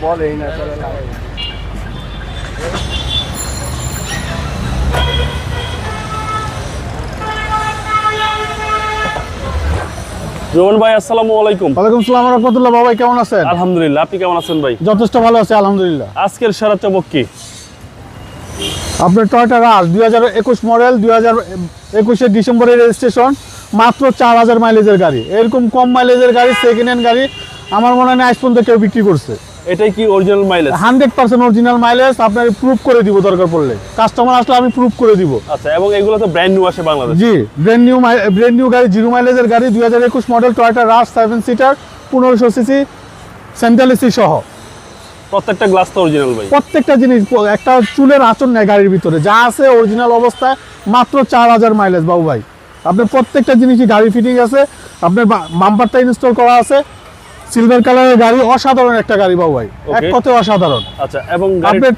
বলেই না চলে না। রোহন ভাই আসসালামু আলাইকুম। ওয়ালাইকুম আসসালাম ওয়া রাহমাতুল্লাহ। ভাই কেমন আছেন? আলহামদুলিল্লাহ, আপনি কেমন আছেন ভাই? যথেষ্ট ভালো আছি আলহামদুলিল্লাহ। আজকের সারা চমক কি? আপনার টয়োটা রাশ 2021 মডেল, 2021 ডিসেম্বরের রেজিস্ট্রেশন, মাত্র 4000 মাইলেজের গাড়ি। এরকম কম মাইলেজের গাড়ি, সেকেন্ড হ্যান্ড গাড়ি আমার মনে হয় না আজ পর্যন্ত কেউ বিক্রি করছে। এটাই কি অরিজিনাল মাইলেজ? 100% original mileage. আপনার প্রুফ করে দিব, দরকার পড়লে কাস্টমার আসলে আমি প্রুফ করে দিব। আচ্ছা, এবং এগুলো তো ব্র্যান্ড নিউ আসে বাংলাদেশে? জি, ব্র্যান্ড নিউ গাড়ি, জিরো মাইলেজের গাড়ি, 2021 মডেল টয়োটা রাশ 7 সিটার, 1500 সিসি, সেন্ট্রাল এসি সহ। প্রত্যেকটা গ্লাস তো অরিজিনাল ভাই? প্রত্যেকটা জিনিস, একটা চুলের আঁচড় নেই গাড়ির ভিতরে, যা আছে অরিজিনাল অবস্থায়, মাত্র 4000 মাইলেজ বাবু ভাই। আপনার প্রত্যেকটা জিনিসই গাড়ি ফিটিং আছে, আপনার বাম্পারটা ইনস্টল করা আছে, সিলভার কালারের গাড়ি, অসাধারণ একটা গাড়ি বাবু ভাই, এক কথায় অসাধারণ। আচ্ছা, এবং আপনার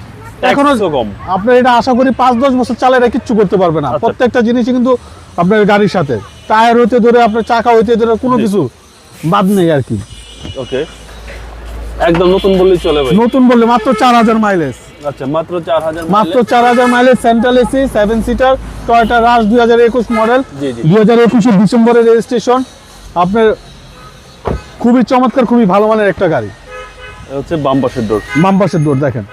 এখনো কম, আপনার এটা আশা করি 5-10 বছর চালালে কিচ্ছু করতে পারবে না। প্রত্যেকটা জিনিসই কিন্তু আপনার গাড়ির সাথে, টায়ার হইতে ধরে আপনার চাকা হইতে ধরে কোনো কিছু বাদ নেই আর কি। ওকে, একদম নতুন বললেই চলে ভাই? নতুন বললে মাত্র 4000 মাইলেজ। আচ্ছা, মাত্র 4000, মাত্র 4000 mileage, central AC, 7 seater, Toyota Rush 2021 model, G G, 2021 ডিসেম্বরের রেজিস্ট্রেশন। আপনার খুবই চমৎকার, খুবই ভালো মানের একটা গাড়ি। হচ্ছে বাম্পাসের ডোর, বাম্পাসের ডোর দেখেন,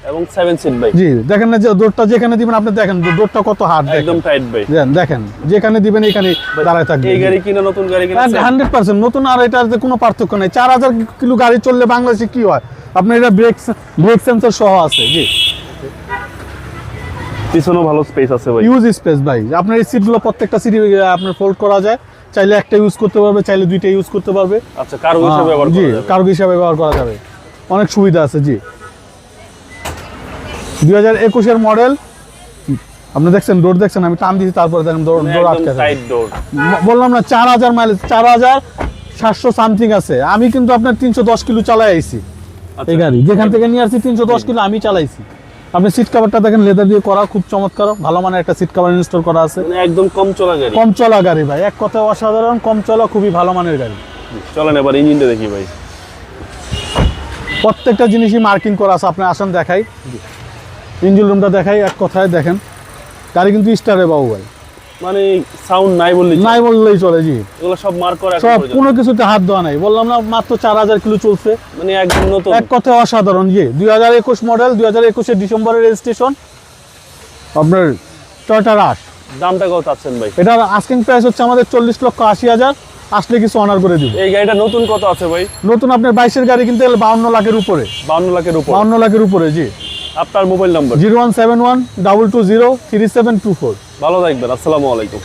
এবং 7 সিট ভাই। জি দেখেন না, যে ডোরটা যেখানে দিবেন আপনি দেখেন ডোরটা কত হার্ড, একদম টাইট ভাই। দেখেন যেখানে দিবেন এখানে দাঁড়ায় থাকবে। এই গাড়ি কিনা নতুন গাড়ি কিনা 100% নতুন, আর এটার কোনো পার্থক্য নেই। 4000 কিলো গাড়ি চললে বাংলাদেশে কি হয়, আপনার এটা ব্রেক সেন্সর সহ আছে। জি, পিছনেও ভালো স্পেস আছে ভাই, ইউজ স্পেস ভাই। আপনার এই সিটগুলো প্রত্যেকটা সিট আপনার ফোল্ড করা যায়, চাইলে একটা ইউজ করতে পারবে, চাইলে দুইটা ইউজ করতে পারবে। আচ্ছা, কার্গো হিসেবে ব্যবহার করা জি, যাবে? কার্গো হিসেবে ব্যবহার করা যাবে, অনেক সুবিধা আছে। জি, 2021 মডেল। আপনি দেখছেন ডোর, দেখছেন আমি টান দিয়েছি, তারপরে দেখেন ডোর আটকে টাইট ডোর। বললাম না 4000 মাইলেজ, 4700 সামথিং আছে। আমি কিন্তু আপনার 310 কিলো চালাই আইছি এই গাড়ি, যেখান থেকে নিয়ে আসছি 310 কিলো আমি চালাইছি। আপনি সিট কভারটা দেখেন, লেদার দিয়ে করা, খুব চমৎকার, ভালো মানের একটা সিট কভার ইনস্টল করা আছে। মানে একদম কম চলা গাড়ি, কম চলা গাড়ি ভাই, এক কথায় অসাধারণ, কম চলা, খুবই ভালো মানের গাড়ি। চলেন এবার ইঞ্জিনটা দেখি ভাই। প্রত্যেকটা জিনিসই মার্কিং করা আছে, আপনি আসেন দেখাই, ইঞ্জিন রুমটা দেখাই। এক কথায় দেখেন গাড়ি কিন্তু স্টারে বাবু ভাই, মানে সাউন্ড নাই বললেই চলে। জি, এগুলো সব মার্ক করা, সব কোনো কিছুতে হাত দেওয়া নাই। বললাম না মাত্র 4000 কিলো চলছে, মানে একদম নতুন, এক কথায় অসাধারণ। জি, 2021 মডেল, 2021 ডিসেম্বরের রেজিস্ট্রেশন, আপনার টয়োটা রাশ। দামটা কত চাচ্ছেন ভাই? এটার আস্কিং প্রাইস হচ্ছে আমাদের 40,80,000, আসলে কিছু অনার করে দিব। এই গাড়িটা নতুন কত আছে ভাই? নতুন আপনার 22-এর গাড়ি কিনতে গেলে 52 লাখের উপরে। 52 লাখের উপর? 52 লাখের উপরে। জি, আপনার মোবাইল নাম্বার? 0171 220 3724। ভালো থাকবেন, আসসালামু আলাইকুম।